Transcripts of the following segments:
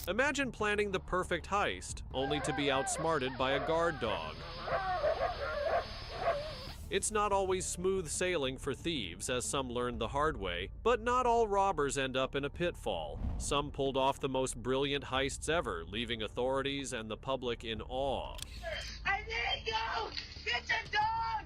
Imagine planning the perfect heist, only to be outsmarted by a guard dog. It's not always smooth sailing for thieves, as some learned the hard way, but not all robbers end up in a pitfall. Some pulled off the most brilliant heists ever, leaving authorities and the public in awe. I need you! Get the dogs!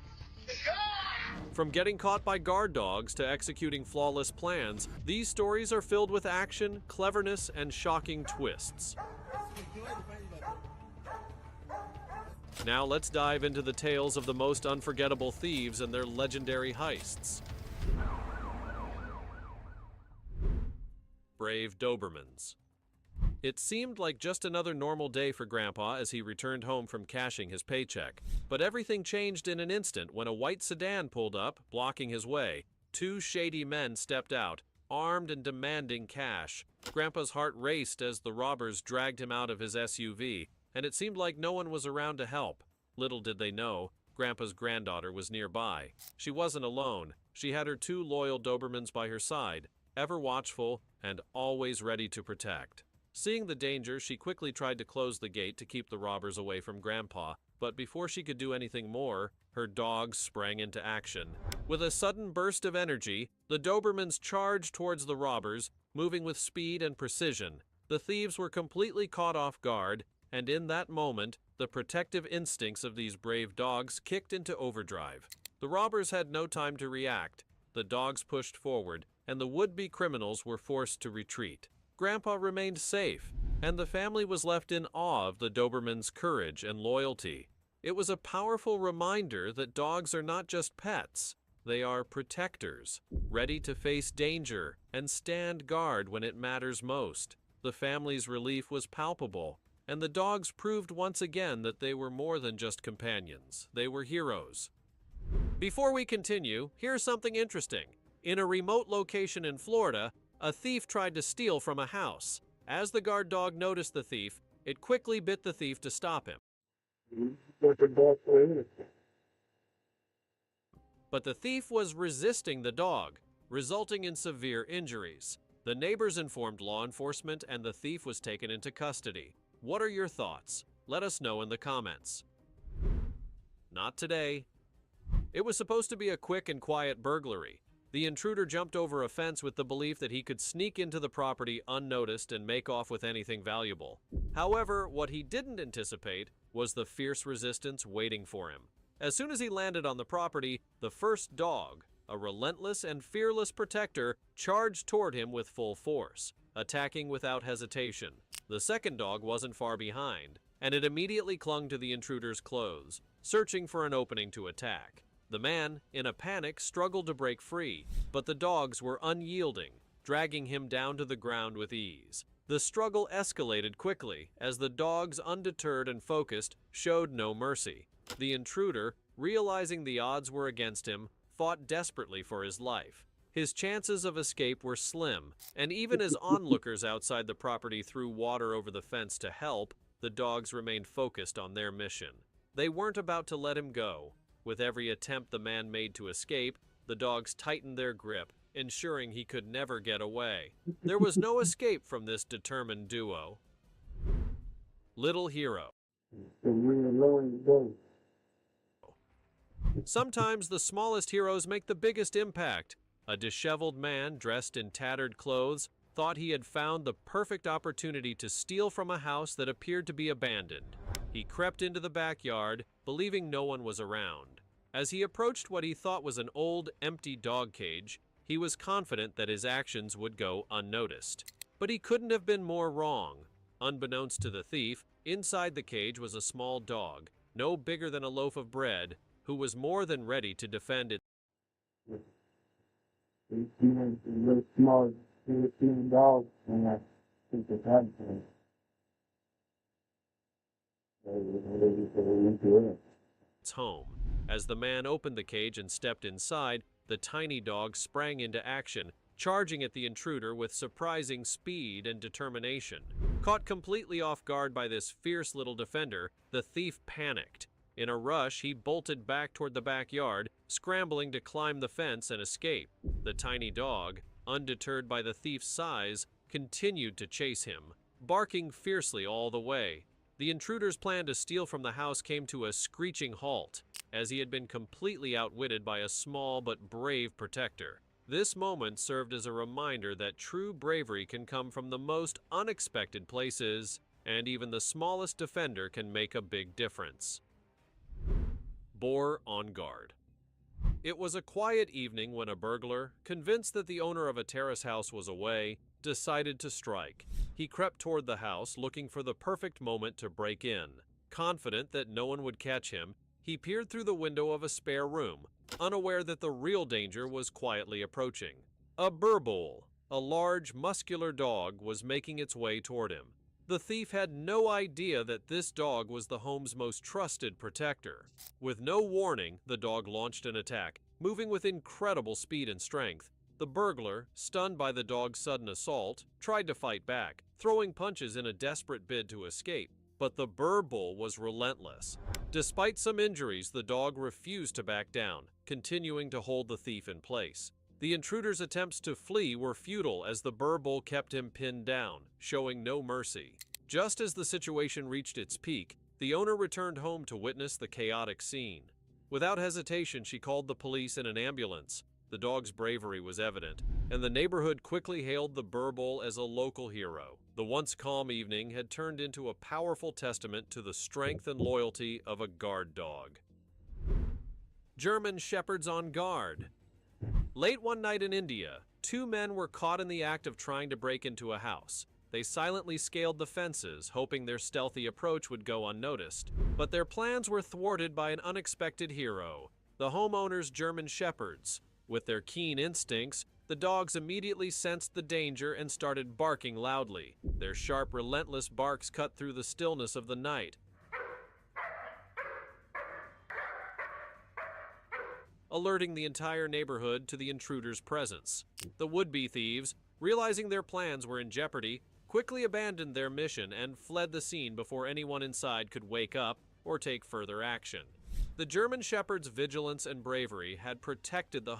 From getting caught by guard dogs to executing flawless plans, these stories are filled with action, cleverness, and shocking twists. Now let's dive into the tales of the most unforgettable thieves and their legendary heists. Brave Dobermans. It seemed like just another normal day for Grandpa as he returned home from cashing his paycheck. But everything changed in an instant when a white sedan pulled up, blocking his way. Two shady men stepped out, armed and demanding cash. Grandpa's heart raced as the robbers dragged him out of his SUV, and it seemed like no one was around to help. Little did they know, Grandpa's granddaughter was nearby. She wasn't alone. She had her two loyal Dobermans by her side, ever watchful and always ready to protect. Seeing the danger, she quickly tried to close the gate to keep the robbers away from Grandpa, but before she could do anything more, her dogs sprang into action. With a sudden burst of energy, the Dobermans charged towards the robbers, moving with speed and precision. The thieves were completely caught off guard, and in that moment, the protective instincts of these brave dogs kicked into overdrive. The robbers had no time to react. The dogs pushed forward, and the would-be criminals were forced to retreat. Grandpa remained safe, and the family was left in awe of the Dobermans' courage and loyalty. It was a powerful reminder that dogs are not just pets. They are protectors, ready to face danger and stand guard when it matters most. The family's relief was palpable, and the dogs proved once again that they were more than just companions. They were heroes. Before we continue, here's something interesting. In a remote location in Florida, a thief tried to steal from a house. As the guard dog noticed the thief, it quickly bit the thief to stop him. But the thief was resisting the dog, resulting in severe injuries. The neighbors informed law enforcement and the thief was taken into custody. What are your thoughts? Let us know in the comments. Not today. It was supposed to be a quick and quiet burglary. The intruder jumped over a fence with the belief that he could sneak into the property unnoticed and make off with anything valuable. However, what he didn't anticipate was the fierce resistance waiting for him. As soon as he landed on the property, the first dog, a relentless and fearless protector, charged toward him with full force, attacking without hesitation. The second dog wasn't far behind, and it immediately clung to the intruder's clothes, searching for an opening to attack. The man, in a panic, struggled to break free, but the dogs were unyielding, dragging him down to the ground with ease. The struggle escalated quickly, as the dogs, undeterred and focused, showed no mercy. The intruder, realizing the odds were against him, fought desperately for his life. His chances of escape were slim, and even as onlookers outside the property threw water over the fence to help, the dogs remained focused on their mission. They weren't about to let him go. With every attempt the man made to escape, the dogs tightened their grip, ensuring he could never get away. There was no escape from this determined duo. Little Hero. Sometimes the smallest heroes make the biggest impact. A disheveled man dressed in tattered clothes thought he had found the perfect opportunity to steal from a house that appeared to be abandoned. He crept into the backyard, believing no one was around. As he approached what he thought was an old, empty dog cage, he was confident that his actions would go unnoticed. But he couldn't have been more wrong. Unbeknownst to the thief, inside the cage was a small dog, no bigger than a loaf of bread, who was more than ready to defend it. Small, dog, and I think it's Home. As the man opened the cage and stepped inside, The tiny dog sprang into action, charging at the intruder with surprising speed and determination. Caught completely off guard by this fierce little defender, the thief panicked. In a rush, he bolted back toward the backyard, scrambling to climb the fence and escape. The tiny dog, undeterred by the thief's size, continued to chase him, barking fiercely all the way. The intruder's plan to steal from the house came to a screeching halt, as he had been completely outwitted by a small but brave protector. This moment served as a reminder that true bravery can come from the most unexpected places, and even the smallest defender can make a big difference. Boar on guard. It was a quiet evening when a burglar, convinced that the owner of a terrace house was away, decided to strike. He crept toward the house, looking for the perfect moment to break in. Confident that no one would catch him, he peered through the window of a spare room, unaware that the real danger was quietly approaching. A burbull, a large, muscular dog, was making its way toward him. The thief had no idea that this dog was the home's most trusted protector. With no warning, the dog launched an attack, moving with incredible speed and strength. The burglar, stunned by the dog's sudden assault, tried to fight back, throwing punches in a desperate bid to escape. But the burbull was relentless. Despite some injuries, the dog refused to back down, continuing to hold the thief in place. The intruder's attempts to flee were futile as the burbull kept him pinned down, showing no mercy. Just as the situation reached its peak, the owner returned home to witness the chaotic scene. Without hesitation, she called the police and an ambulance. The dog's bravery was evident, and the neighborhood quickly hailed the burbull as a local hero. The once calm evening had turned into a powerful testament to the strength and loyalty of a guard dog. German Shepherds on guard. Late one night in India, two men were caught in the act of trying to break into a house. They silently scaled the fences, hoping their stealthy approach would go unnoticed. But their plans were thwarted by an unexpected hero, the homeowner's German Shepherds. With their keen instincts, the dogs immediately sensed the danger and started barking loudly. Their sharp, relentless barks cut through the stillness of the night, alerting the entire neighborhood to the intruder's presence. The would-be thieves, realizing their plans were in jeopardy, quickly abandoned their mission and fled the scene before anyone inside could wake up or take further action. The German Shepherd's vigilance and bravery had protected the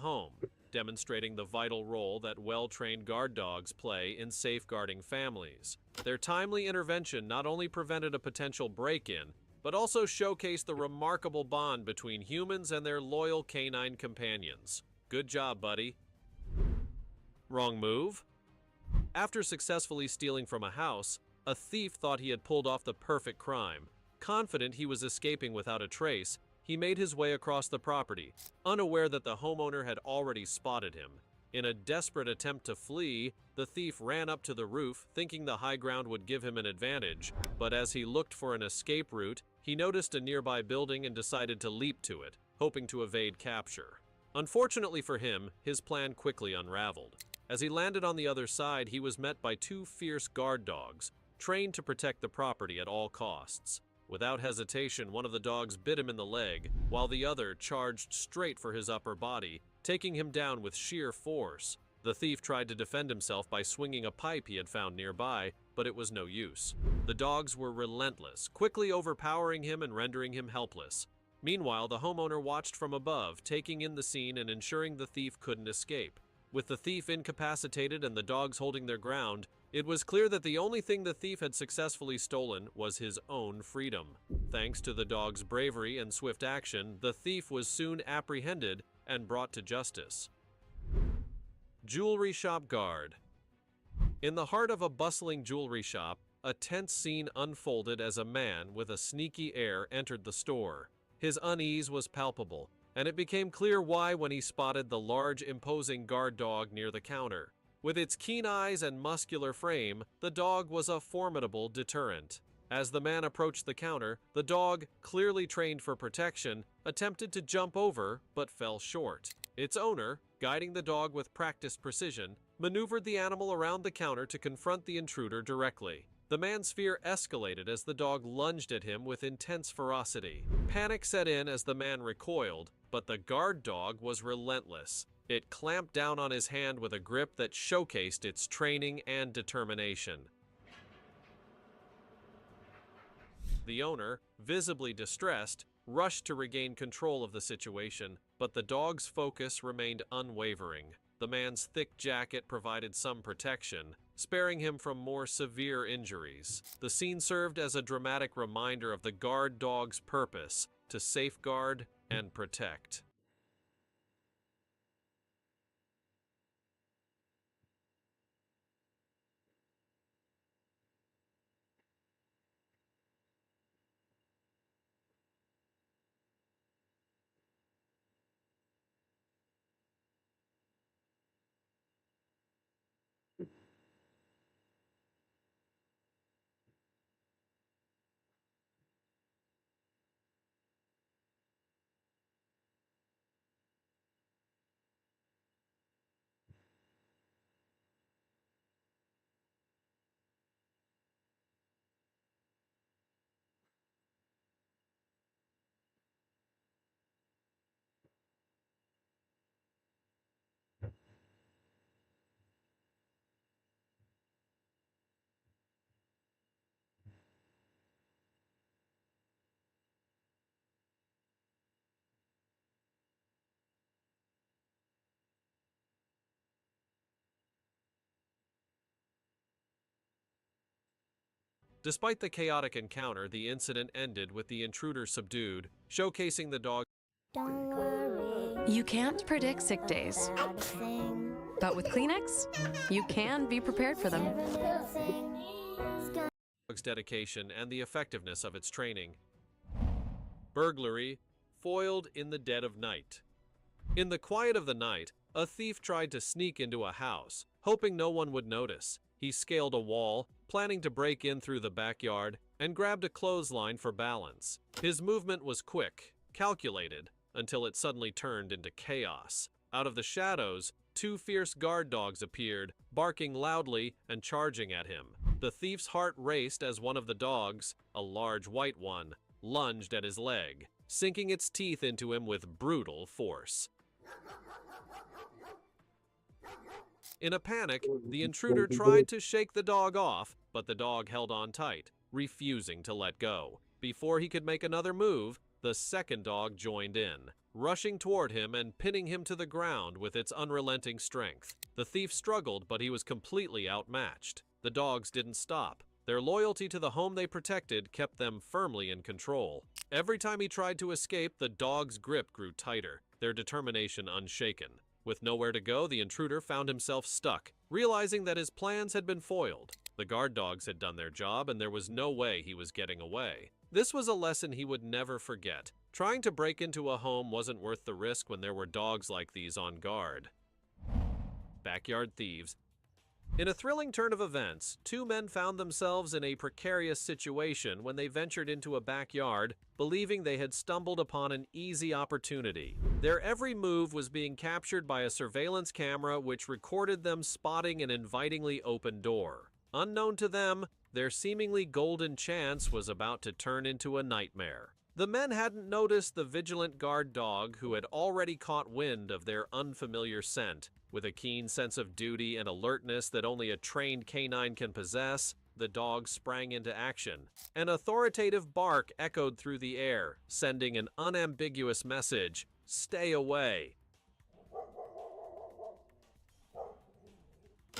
home, demonstrating the vital role that well-trained guard dogs play in safeguarding families. Their timely intervention not only prevented a potential break-in, but also showcased the remarkable bond between humans and their loyal canine companions. Good job, buddy. Wrong move? After successfully stealing from a house, a thief thought he had pulled off the perfect crime. Confident he was escaping without a trace, he made his way across the property, unaware that the homeowner had already spotted him. In a desperate attempt to flee, the thief ran up to the roof, thinking the high ground would give him an advantage, but as he looked for an escape route, he noticed a nearby building and decided to leap to it, hoping to evade capture. Unfortunately for him, his plan quickly unraveled. As he landed on the other side, he was met by two fierce guard dogs, trained to protect the property at all costs. Without hesitation, one of the dogs bit him in the leg, while the other charged straight for his upper body, taking him down with sheer force. The thief tried to defend himself by swinging a pipe he had found nearby, but it was no use. The dogs were relentless, quickly overpowering him and rendering him helpless. Meanwhile, the homeowner watched from above, taking in the scene and ensuring the thief couldn't escape. With the thief incapacitated and the dogs holding their ground, it was clear that the only thing the thief had successfully stolen was his own freedom. Thanks to the dog's bravery and swift action, the thief was soon apprehended and brought to justice. Jewelry shop guard. In the heart of a bustling jewelry shop, a tense scene unfolded as a man with a sneaky air entered the store. His unease was palpable, and it became clear why when he spotted the large, imposing guard dog near the counter. With its keen eyes and muscular frame, the dog was a formidable deterrent. As the man approached the counter, the dog, clearly trained for protection, attempted to jump over but fell short. Its owner, guiding the dog with practiced precision, maneuvered the animal around the counter to confront the intruder directly. The man's fear escalated as the dog lunged at him with intense ferocity. Panic set in as the man recoiled, but the guard dog was relentless. It clamped down on his hand with a grip that showcased its training and determination. The owner, visibly distressed, rushed to regain control of the situation, but the dog's focus remained unwavering. The man's thick jacket provided some protection, sparing him from more severe injuries. The scene served as a dramatic reminder of the guard dog's purpose: to safeguard and protect. Despite the chaotic encounter, the incident ended with the intruder subdued, showcasing the dog. Don't worry. You can't predict sick days, but with Kleenex, you can be prepared for them. Dog's dedication and the effectiveness of its training. Burglary foiled in the dead of night. In the quiet of the night, a thief tried to sneak into a house, hoping no one would notice. He scaled a wall, planning to break in through the backyard, and grabbed a clothesline for balance. His movement was quick, calculated, until it suddenly turned into chaos. Out of the shadows, two fierce guard dogs appeared, barking loudly and charging at him. The thief's heart raced as one of the dogs, a large white one, lunged at his leg, sinking its teeth into him with brutal force. In a panic, the intruder tried to shake the dog off, but the dog held on tight, refusing to let go. Before he could make another move, the second dog joined in. rushing toward him and pinning him to the ground with its unrelenting strength. The thief struggled, but he was completely outmatched. The dogs didn't stop. Their loyalty to the home they protected kept them firmly in control. Every time he tried to escape, the dog's grip grew tighter, their determination unshaken. With nowhere to go, the intruder found himself stuck, realizing that his plans had been foiled. The guard dogs had done their job, and there was no way he was getting away. This was a lesson he would never forget. Trying to break into a home wasn't worth the risk when there were dogs like these on guard. Backyard thieves. In a thrilling turn of events, two men found themselves in a precarious situation when they ventured into a backyard, believing they had stumbled upon an easy opportunity. Their every move was being captured by a surveillance camera which recorded them spotting an invitingly open door. Unknown to them, their seemingly golden chance was about to turn into a nightmare. The men hadn't noticed the vigilant guard dog who had already caught wind of their unfamiliar scent. With a keen sense of duty and alertness that only a trained canine can possess, the dog sprang into action. An authoritative bark echoed through the air, sending an unambiguous message: "Stay away."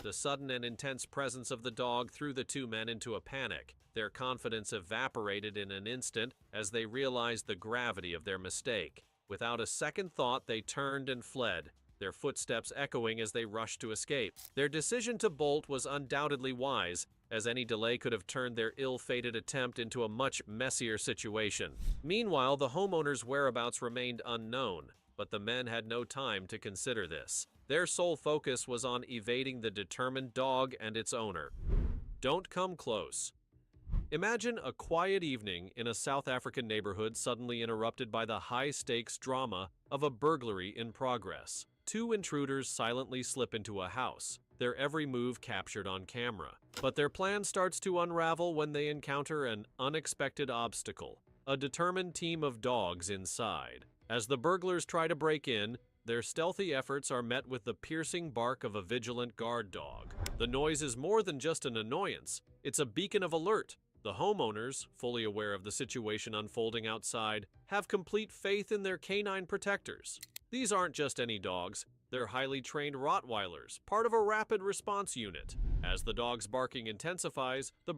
The sudden and intense presence of the dog threw the two men into a panic. Their confidence evaporated in an instant as they realized the gravity of their mistake. Without a second thought, they turned and fled, their footsteps echoing as they rushed to escape. Their decision to bolt was undoubtedly wise, as any delay could have turned their ill-fated attempt into a much messier situation. Meanwhile, the homeowner's whereabouts remained unknown, but the men had no time to consider this. Their sole focus was on evading the determined dog and its owner. Don't come close. Imagine a quiet evening in a South African neighborhood suddenly interrupted by the high-stakes drama of a burglary in progress. Two intruders silently slip into a house, their every move captured on camera. But their plan starts to unravel when they encounter an unexpected obstacle: a determined team of dogs inside. As the burglars try to break in, their stealthy efforts are met with the piercing bark of a vigilant guard dog. The noise is more than just an annoyance, it's a beacon of alert. The homeowners, fully aware of the situation unfolding outside, have complete faith in their canine protectors. These aren't just any dogs, they're highly trained Rottweilers, part of a rapid response unit. As the dog's barking intensifies, the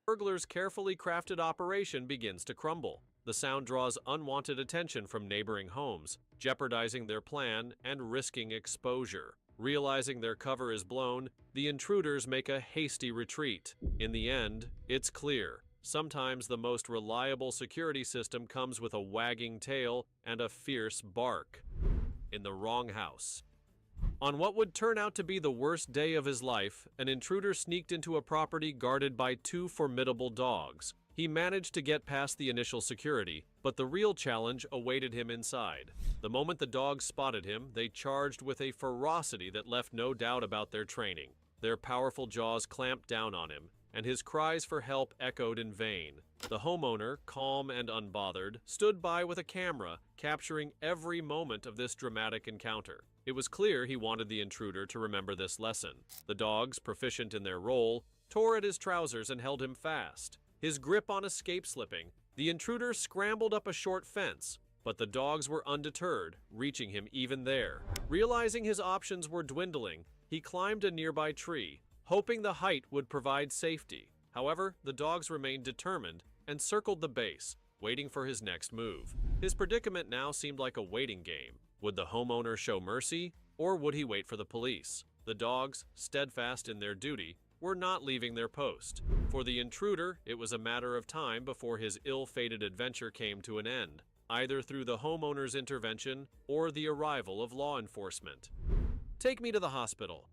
burglars' carefully crafted operation begins to crumble. The sound draws unwanted attention from neighboring homes, jeopardizing their plan and risking exposure. Realizing their cover is blown, the intruders make a hasty retreat. In the end, it's clear. Sometimes the most reliable security system comes with a wagging tail and a fierce bark. In the wrong house. On what would turn out to be the worst day of his life, an intruder sneaked into a property guarded by two formidable dogs. He managed to get past the initial security, but the real challenge awaited him inside. The moment the dogs spotted him, they charged with a ferocity that left no doubt about their training. Their powerful jaws clamped down on him, and his cries for help echoed in vain. The homeowner, calm and unbothered, stood by with a camera, capturing every moment of this dramatic encounter. It was clear he wanted the intruder to remember this lesson. The dogs, proficient in their role, tore at his trousers and held him fast. His grip on escape slipping, the intruder scrambled up a short fence, but the dogs were undeterred, reaching him even there. Realizing his options were dwindling, he climbed a nearby tree, hoping the height would provide safety. However, the dogs remained determined and circled the base, waiting for his next move. His predicament now seemed like a waiting game. Would the homeowner show mercy, or would he wait for the police? The dogs, steadfast in their duty, were not leaving their post. For the intruder, it was a matter of time before his ill-fated adventure came to an end, either through the homeowner's intervention or the arrival of law enforcement. Take me to the hospital.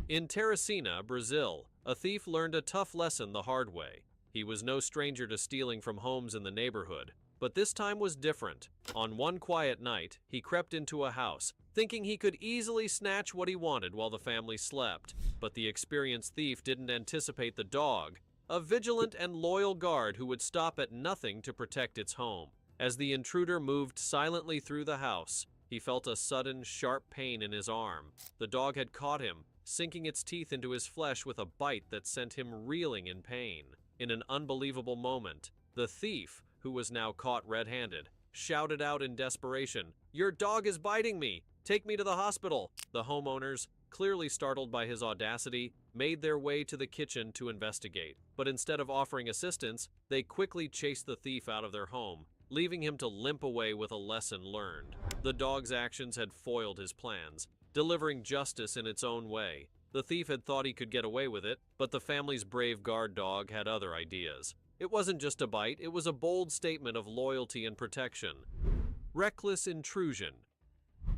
In Teresina, Brazil, a thief learned a tough lesson the hard way. He was no stranger to stealing from homes in the neighborhood, but this time was different. On one quiet night, he crept into a house, thinking he could easily snatch what he wanted while the family slept. But the experienced thief didn't anticipate the dog. a vigilant and loyal guard who would stop at nothing to protect its home. As the intruder moved silently through the house, he felt a sudden, sharp pain in his arm. The dog had caught him, sinking its teeth into his flesh with a bite that sent him reeling in pain. In an unbelievable moment, the thief, who was now caught red-handed, shouted out in desperation, "Your dog is biting me! Take me to the hospital!" The homeowners, clearly startled by his audacity, made their way to the kitchen to investigate. But instead of offering assistance, they quickly chased the thief out of their home, leaving him to limp away with a lesson learned. The dog's actions had foiled his plans, delivering justice in its own way. The thief had thought he could get away with it, but the family's brave guard dog had other ideas. It wasn't just a bite, it was a bold statement of loyalty and protection. Reckless intrusion.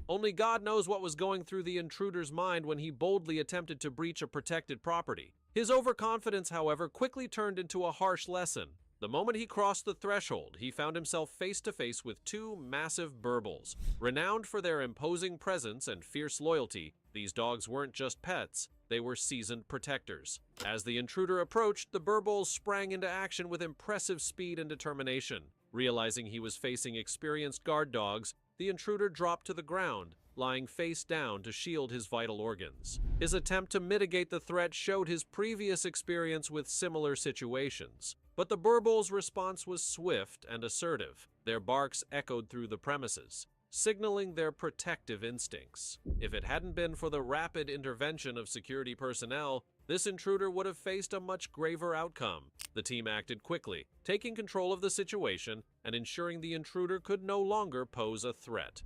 Only God knows what was going through the intruder's mind when he boldly attempted to breach a protected property. His overconfidence, however, quickly turned into a harsh lesson. The moment he crossed the threshold, he found himself face to face with two massive Burbles. Renowned for their imposing presence and fierce loyalty, these dogs weren't just pets, they were seasoned protectors. As the intruder approached, the Burbles sprang into action with impressive speed and determination. Realizing he was facing experienced guard dogs, the intruder dropped to the ground, lying face down to shield his vital organs. His attempt to mitigate the threat showed his previous experience with similar situations. But the Burbles' response was swift and assertive. Their barks echoed through the premises, signaling their protective instincts. If it hadn't been for the rapid intervention of security personnel, this intruder would have faced a much graver outcome. The team acted quickly, taking control of the situation and ensuring the intruder could no longer pose a threat.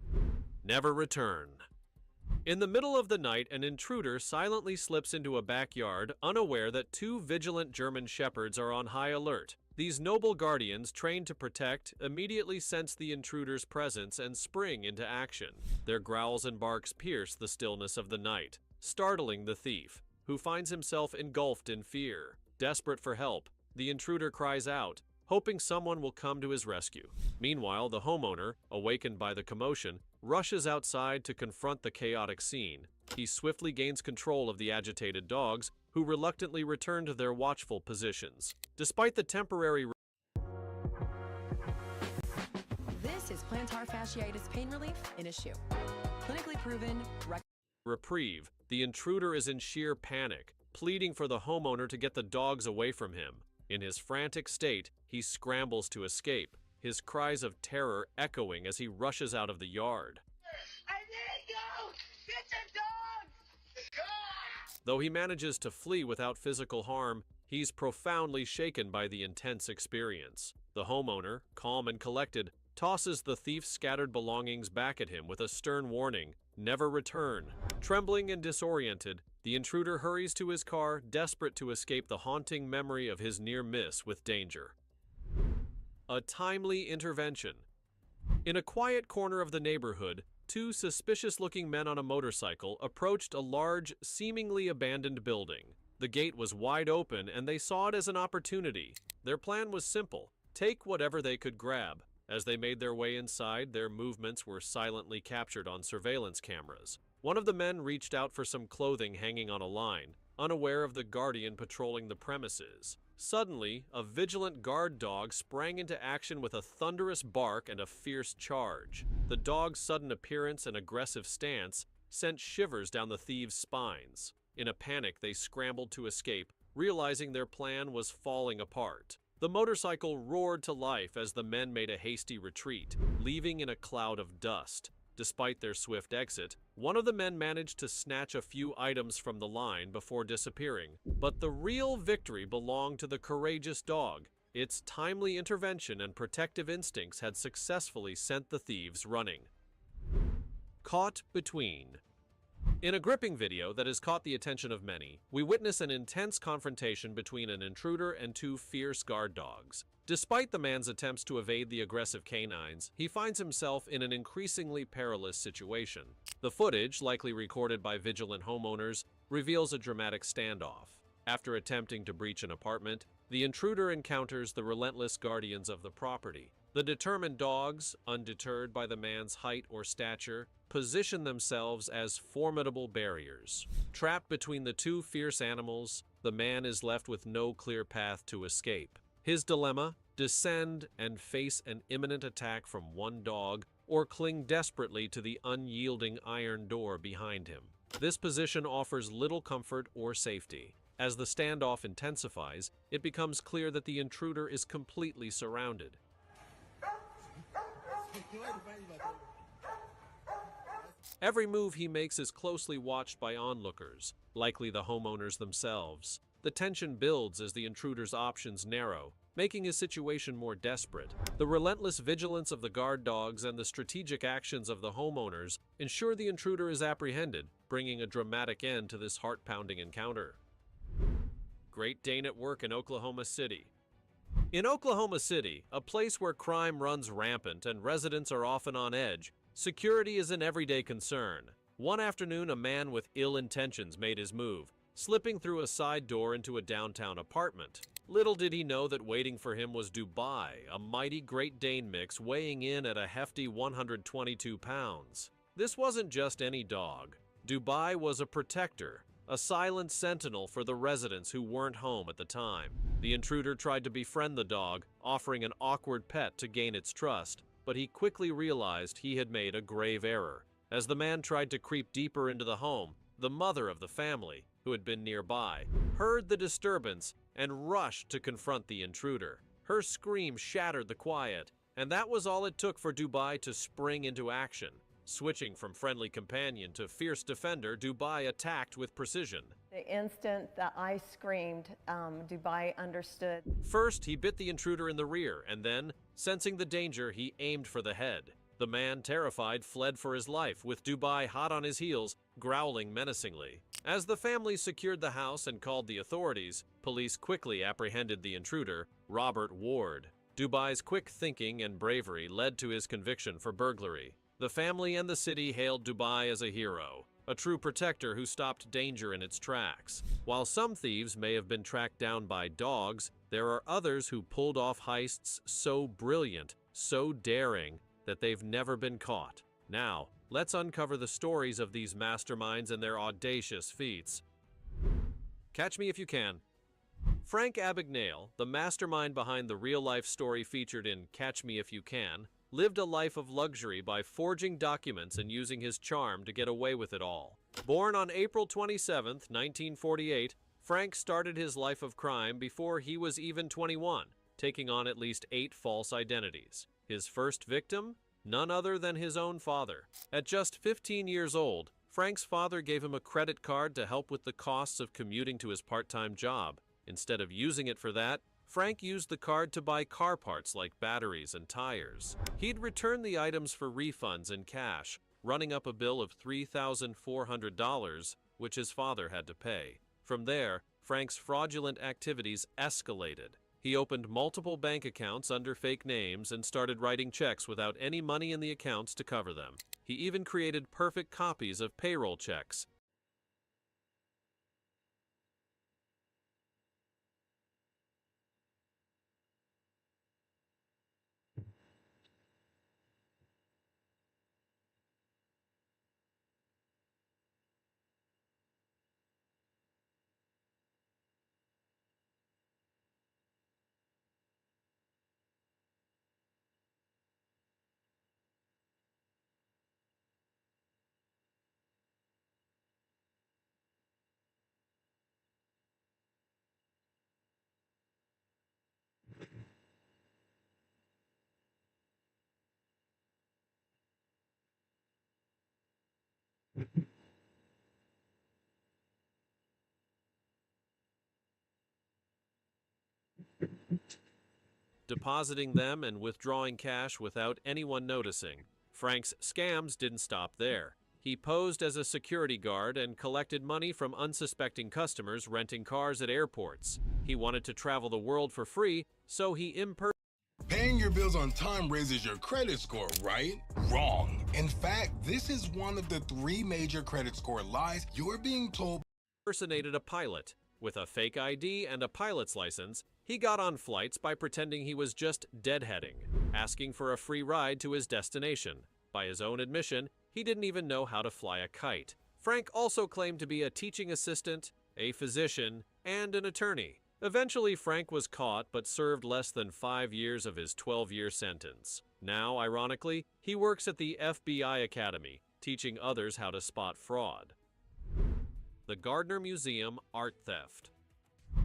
Never return. In the middle of the night, an intruder silently slips into a backyard, unaware that two vigilant German shepherds are on high alert. These noble guardians, trained to protect, immediately sense the intruder's presence and spring into action. Their growls and barks pierce the stillness of the night, startling the thief, who finds himself engulfed in fear. Desperate for help, the intruder cries out, hoping someone will come to his rescue. Meanwhile, the homeowner, awakened by the commotion, rushes outside to confront the chaotic scene. He swiftly gains control of the agitated dogs, who reluctantly return to their watchful positions. Despite the temporary This is plantar fasciitis pain relief in a shoe. Clinically proven. reprieve, the intruder is in sheer panic, pleading for the homeowner to get the dogs away from him. In his frantic state, he scrambles to escape, his cries of terror echoing as he rushes out of the yard. I need you! Get the dog! Though he manages to flee without physical harm, he's profoundly shaken by the intense experience. The homeowner, calm and collected, tosses the thief's scattered belongings back at him with a stern warning, "Never return." Trembling and disoriented, the intruder hurries to his car, desperate to escape the haunting memory of his near miss with danger. A timely intervention. In a quiet corner of the neighborhood, two suspicious-looking men on a motorcycle approached a large, seemingly abandoned building. The gate was wide open and they saw it as an opportunity. Their plan was simple: take whatever they could grab. As they made their way inside, their movements were silently captured on surveillance cameras. One of the men reached out for some clothing hanging on a line, unaware of the guardian patrolling the premises. Suddenly, a vigilant guard dog sprang into action with a thunderous bark and a fierce charge. The dog's sudden appearance and aggressive stance sent shivers down the thieves' spines. In a panic, they scrambled to escape, realizing their plan was falling apart. The motorcycle roared to life as the men made a hasty retreat, leaving in a cloud of dust. Despite their swift exit, one of the men managed to snatch a few items from the line before disappearing. But the real victory belonged to the courageous dog. Its timely intervention and protective instincts had successfully sent the thieves running. Caught between. In a gripping video that has caught the attention of many, we witness an intense confrontation between an intruder and two fierce guard dogs. Despite the man's attempts to evade the aggressive canines, he finds himself in an increasingly perilous situation. The footage, likely recorded by vigilant homeowners, reveals a dramatic standoff. After attempting to breach an apartment, the intruder encounters the relentless guardians of the property. The determined dogs, undeterred by the man's height or stature, position themselves as formidable barriers. Trapped between the two fierce animals, the man is left with no clear path to escape. His dilemma: descend and face an imminent attack from one dog, or cling desperately to the unyielding iron door behind him. This position offers little comfort or safety. As the standoff intensifies, it becomes clear that the intruder is completely surrounded. Every move he makes is closely watched by onlookers, likely the homeowners themselves. The tension builds as the intruder's options narrow, making his situation more desperate. The relentless vigilance of the guard dogs and the strategic actions of the homeowners ensure the intruder is apprehended, bringing a dramatic end to this heart-pounding encounter. Great Dane at work in Oklahoma City. In Oklahoma City, a place where crime runs rampant and residents are often on edge, security is an everyday concern. One afternoon, a man with ill intentions made his move, slipping through a side door into a downtown apartment. Little did he know that waiting for him was Dubai, a mighty Great Dane mix weighing in at a hefty 122 pounds. This wasn't just any dog. Dubai was a protector, a silent sentinel for the residents who weren't home at the time. The intruder tried to befriend the dog, offering an awkward pet to gain its trust, but he quickly realized he had made a grave error. As the man tried to creep deeper into the home, the mother of the family, who had been nearby, heard the disturbance and rushed to confront the intruder. Her scream shattered the quiet, and that was all it took for Dubai to spring into action. Switching from friendly companion to fierce defender, Dubai attacked with precision. The instant that I screamed, Dubai understood. First, he bit the intruder in the rear, and then, sensing the danger, he aimed for the head. The man, terrified, fled for his life, with Dubai hot on his heels, growling menacingly. As the family secured the house and called the authorities, police quickly apprehended the intruder, Robert Ward. Dubai's quick thinking and bravery led to his conviction for burglary. The family and the city hailed Dubai as a hero, a true protector who stopped danger in its tracks. While some thieves may have been tracked down by dogs, there are others who pulled off heists so brilliant, so daring, that they've never been caught. Now, let's uncover the stories of these masterminds and their audacious feats. Catch me if you can. Frank Abagnale, the mastermind behind the real-life story featured in Catch Me If You Can, lived a life of luxury by forging documents and using his charm to get away with it all. Born on April 27, 1948, Frank started his life of crime before he was even 21, taking on at least 8 false identities. His first victim? None other than his own father. At just 15 years old, Frank's father gave him a credit card to help with the costs of commuting to his part-time job. Instead of using it for that, Frank used the card to buy car parts like batteries and tires. He'd return the items for refunds in cash, running up a bill of $3,400, which his father had to pay. From there, Frank's fraudulent activities escalated. He opened multiple bank accounts under fake names and started writing checks without any money in the accounts to cover them. He even created perfect copies of payroll checks. Depositing them and withdrawing cash without anyone noticing. Frank's scams didn't stop there. He posed as a security guard and collected money from unsuspecting customers renting cars at airports. He wanted to travel the world for free, so he Paying your bills on time raises your credit score, right? Wrong. In fact, this is one of the 3 major credit score lies you're being told. impersonated a pilot. With a fake ID and a pilot's license, he got on flights by pretending he was just deadheading, asking for a free ride to his destination. By his own admission, he didn't even know how to fly a kite. Frank also claimed to be a teaching assistant, a physician, and an attorney. Eventually, Frank was caught but served less than 5 years of his 12-year sentence. Now, ironically, he works at the FBI Academy, teaching others how to spot fraud. The Gardner Museum art theft.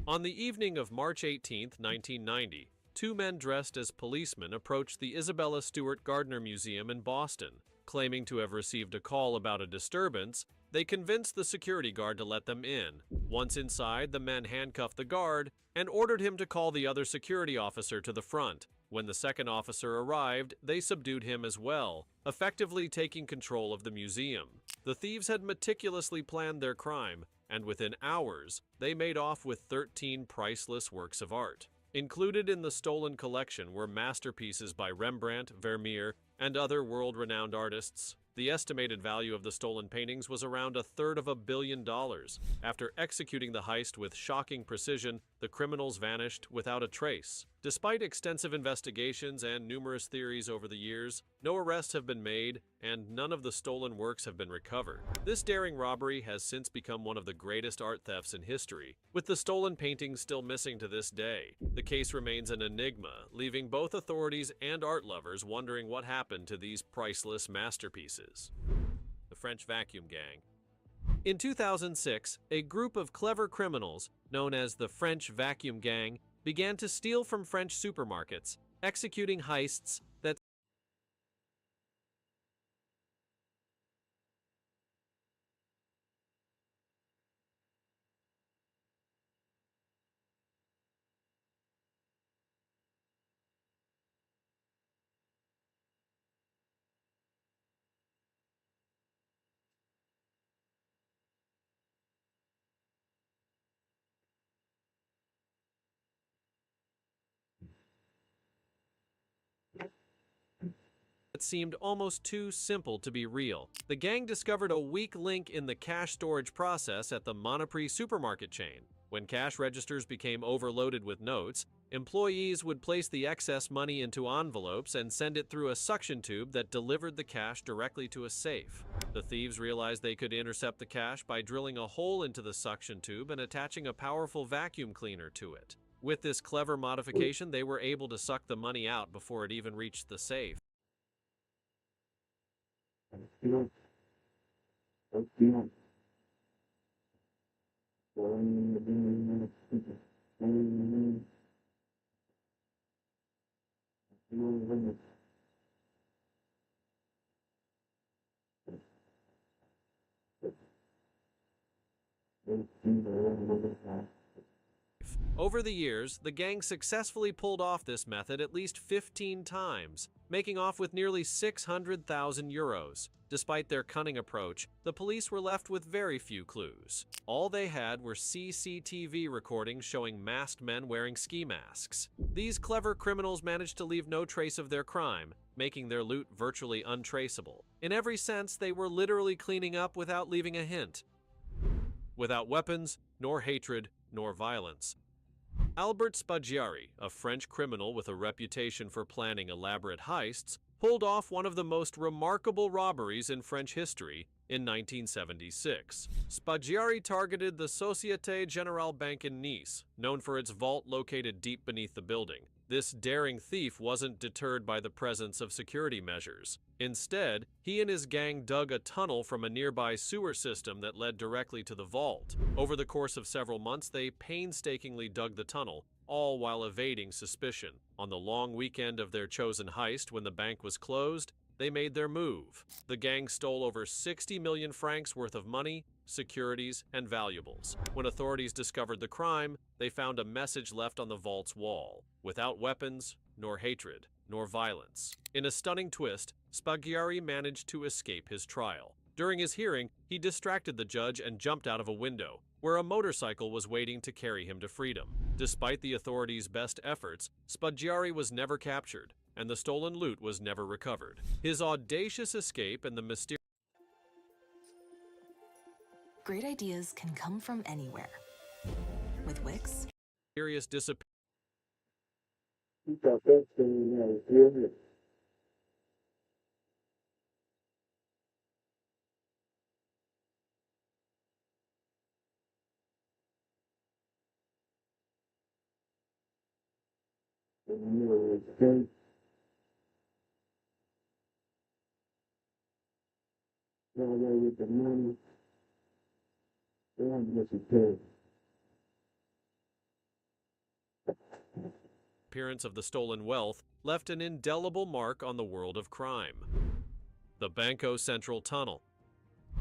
On the evening of March 18, 1990, two men dressed as policemen approached the Isabella Stewart Gardner Museum in Boston. Claiming to have received a call about a disturbance, they convinced the security guard to let them in. Once inside, the men handcuffed the guard and ordered him to call the other security officer to the front. When the second officer arrived, they subdued him as well, effectively taking control of the museum. The thieves had meticulously planned their crime, and within hours, they made off with 13 priceless works of art. Included in the stolen collection were masterpieces by Rembrandt, Vermeer, and other world-renowned artists. The estimated value of the stolen paintings was around $250 million. After executing the heist with shocking precision, the criminals vanished without a trace. Despite extensive investigations and numerous theories over the years, no arrests have been made and none of the stolen works have been recovered. This daring robbery has since become one of the greatest art thefts in history, with the stolen paintings still missing to this day. The case remains an enigma, leaving both authorities and art lovers wondering what happened to these priceless masterpieces. The French Vacuum Gang. In 2006, a group of clever criminals, known as the French Vacuum Gang, began to steal from French supermarkets, executing heists that seemed almost too simple to be real. The gang discovered a weak link in the cash storage process at the Monoprix supermarket chain. When cash registers became overloaded with notes, employees would place the excess money into envelopes and send it through a suction tube that delivered the cash directly to a safe. The thieves realized they could intercept the cash by drilling a hole into the suction tube and attaching a powerful vacuum cleaner to it. With this clever modification, they were able to suck the money out before it even reached the safe. Over the years, the gang successfully pulled off this method at least 15 times, making off with nearly 600,000 euros. Despite their cunning approach, the police were left with very few clues. All they had were CCTV recordings showing masked men wearing ski masks. These clever criminals managed to leave no trace of their crime, making their loot virtually untraceable. In every sense, they were literally cleaning up without leaving a hint. Without weapons, nor hatred, nor violence. Albert Spaggiari, a French criminal with a reputation for planning elaborate heists, pulled off one of the most remarkable robberies in French history in 1976. Spaggiari targeted the Société Générale Bank in Nice, known for its vault located deep beneath the building. This daring thief wasn't deterred by the presence of security measures. Instead, he and his gang dug a tunnel from a nearby sewer system that led directly to the vault. Over the course of several months, they painstakingly dug the tunnel, all while evading suspicion. On the long weekend of their chosen heist, when the bank was closed, they made their move. The gang stole over 60 million francs worth of money, securities, and valuables. When authorities discovered the crime, they found a message left on the vault's wall: without weapons, nor hatred, nor violence. In a stunning twist, Spaggiari managed to escape his trial. During his hearing, he distracted the judge and jumped out of a window, where a motorcycle was waiting to carry him to freedom. Despite the authorities' best efforts, Spaggiari was never captured, and the stolen loot was never recovered. His audacious escape and the mysterious Great ideas can come from anywhere. With Wix, disappearance And you were escape. Go away with the money. They want to get you killed. Appearance of the stolen wealth left an indelible mark on the world of crime. The Banco Central Tunnel.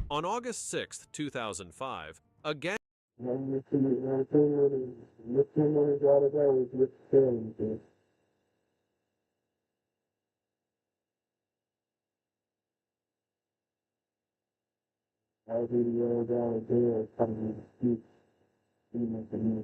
On August 6, 2005, a gang And you see, the thing that is out of there is with killing you. I'll be the old guy there coming to speak. To me.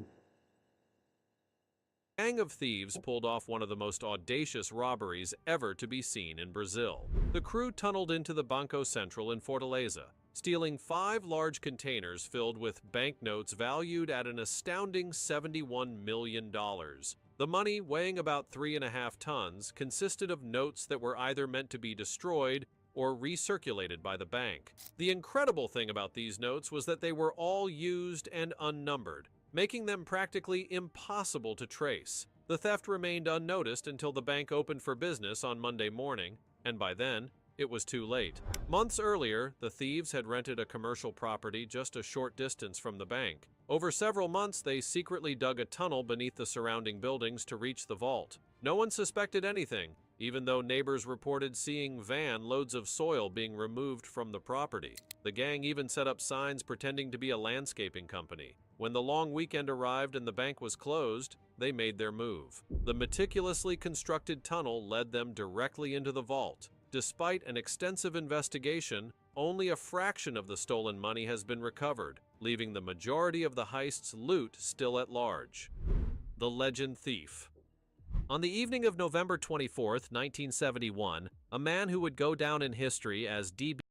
gang of thieves pulled off one of the most audacious robberies ever to be seen in Brazil. The crew tunneled into the Banco Central in Fortaleza, stealing 5 large containers filled with banknotes valued at an astounding $71 million. The money, weighing about 3.5 tons, consisted of notes that were either meant to be destroyed or recirculated by the bank. The incredible thing about these notes was that they were all used and unnumbered, making them practically impossible to trace. The theft remained unnoticed until the bank opened for business on Monday morning, and by then, it was too late. Months earlier, the thieves had rented a commercial property just a short distance from the bank. Over several months, they secretly dug a tunnel beneath the surrounding buildings to reach the vault. No one suspected anything, even though neighbors reported seeing van loads of soil being removed from the property. The gang even set up signs pretending to be a landscaping company. When the long weekend arrived and the bank was closed, they made their move. The meticulously constructed tunnel led them directly into the vault. Despite an extensive investigation, only a fraction of the stolen money has been recovered, leaving the majority of the heist's loot still at large. The Legend Thief. On the evening of November 24, 1971, a man who would go down in history as D.B.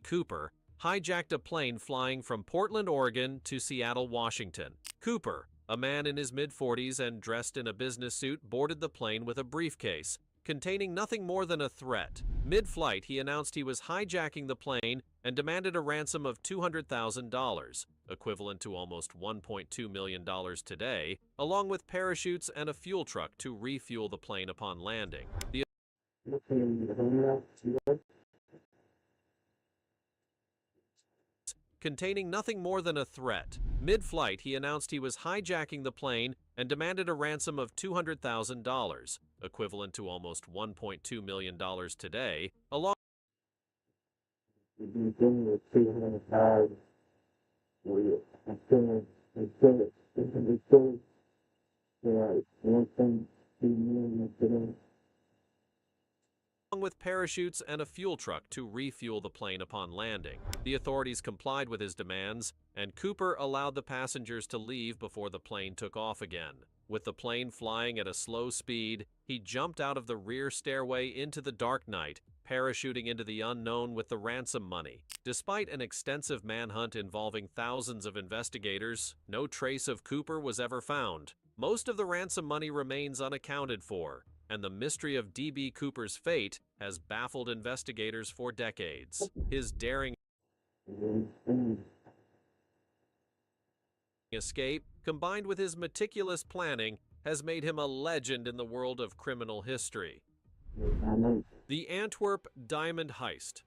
Cooper hijacked a plane flying from Portland, Oregon to Seattle, Washington. Cooper, a man in his mid-40s and dressed in a business suit, boarded the plane with a briefcase containing nothing more than a threat. Mid-flight, he announced he was hijacking the plane and demanded a ransom of $200,000, equivalent to almost $1.2 million today, along with parachutes and a fuel truck to refuel the plane upon landing. Containing nothing more than a threat. Mid-flight, he announced he was hijacking the plane and demanded a ransom of $200,000, equivalent to almost $1.2 million today, along with parachutes and a fuel truck to refuel the plane upon landing. The authorities complied with his demands, and Cooper allowed the passengers to leave before the plane took off again. With the plane flying at a slow speed, he jumped out of the rear stairway into the dark night, parachuting into the unknown with the ransom money. Despite an extensive manhunt involving thousands of investigators, no trace of Cooper was ever found. Most of the ransom money remains unaccounted for, and the mystery of D.B. Cooper's fate has baffled investigators for decades. His daring escape, combined with his meticulous planning, has made him a legend in the world of criminal history. The Antwerp Diamond Heist.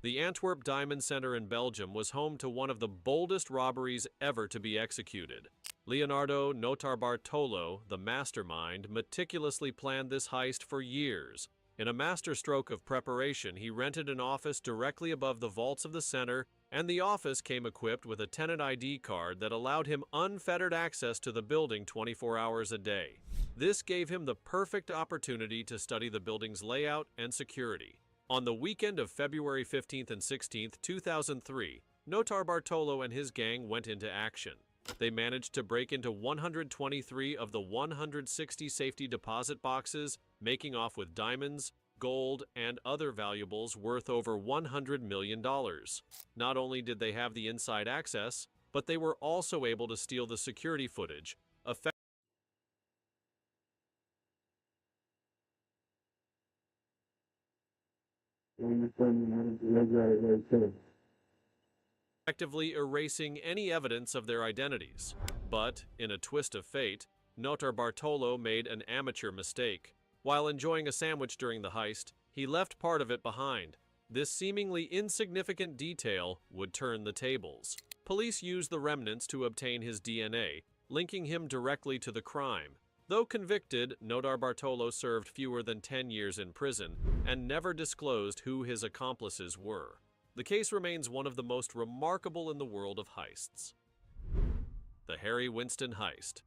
The Antwerp Diamond Center in Belgium was home to one of the boldest robberies ever to be executed. Leonardo Notarbartolo, the mastermind, meticulously planned this heist for years. In a masterstroke of preparation, he rented an office directly above the vaults of the center, and the office came equipped with a tenant ID card that allowed him unfettered access to the building 24 hours a day. This gave him the perfect opportunity to study the building's layout and security. On the weekend of February 15th and 16th, 2003, Notarbartolo and his gang went into action. They managed to break into 123 of the 160 safety deposit boxes, making off with diamonds, gold, and other valuables worth over $100 million. Not only did they have the inside access, but they were also able to steal the security footage, effectively erasing any evidence of their identities. But, in a twist of fate, Notarbartolo made an amateur mistake. While enjoying a sandwich during the heist, he left part of it behind. This seemingly insignificant detail would turn the tables. Police used the remnants to obtain his DNA, linking him directly to the crime. Though convicted, Notarbartolo served fewer than 10 years in prison and never disclosed who his accomplices were. The case remains one of the most remarkable in the world of heists. The Harry Winston Heist.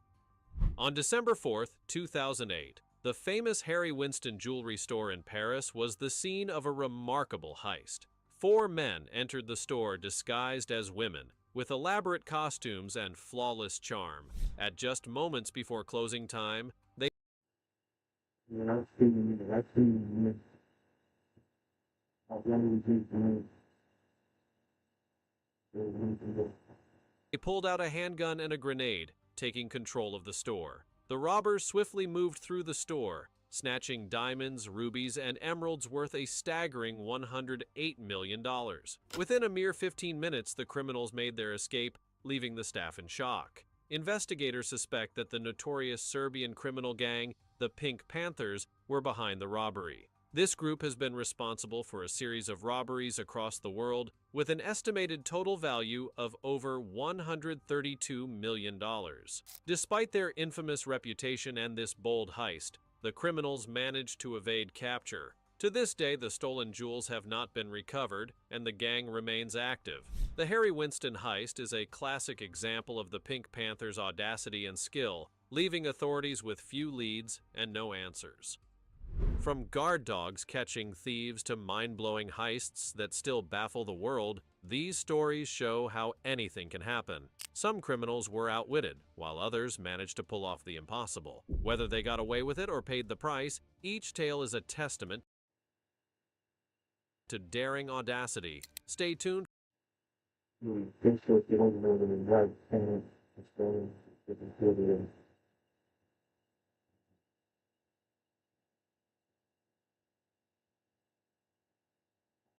On December 4, 2008, the famous Harry Winston jewelry store in Paris was the scene of a remarkable heist. 4 men entered the store disguised as women, with elaborate costumes and flawless charm. At just moments before closing time, they pulled out a handgun and a grenade, taking control of the store. The robbers swiftly moved through the store, snatching diamonds, rubies, and emeralds worth a staggering $108 million. Within a mere 15 minutes, the criminals made their escape, leaving the staff in shock. Investigators suspect that the notorious Serbian criminal gang, the Pink Panthers, were behind the robbery. This group has been responsible for a series of robberies across the world, with an estimated total value of over $132 million. Despite their infamous reputation and this bold heist, the criminals managed to evade capture. To this day, the stolen jewels have not been recovered, and the gang remains active. The Harry Winston heist is a classic example of the Pink Panthers' audacity and skill, leaving authorities with few leads and no answers. From guard dogs catching thieves to mind-blowing heists that still baffle the world, these stories show how anything can happen. Some criminals were outwitted, while others managed to pull off the impossible. Whether they got away with it or paid the price, each tale is a testament to daring audacity. Stay tuned. Penso che non mi dai,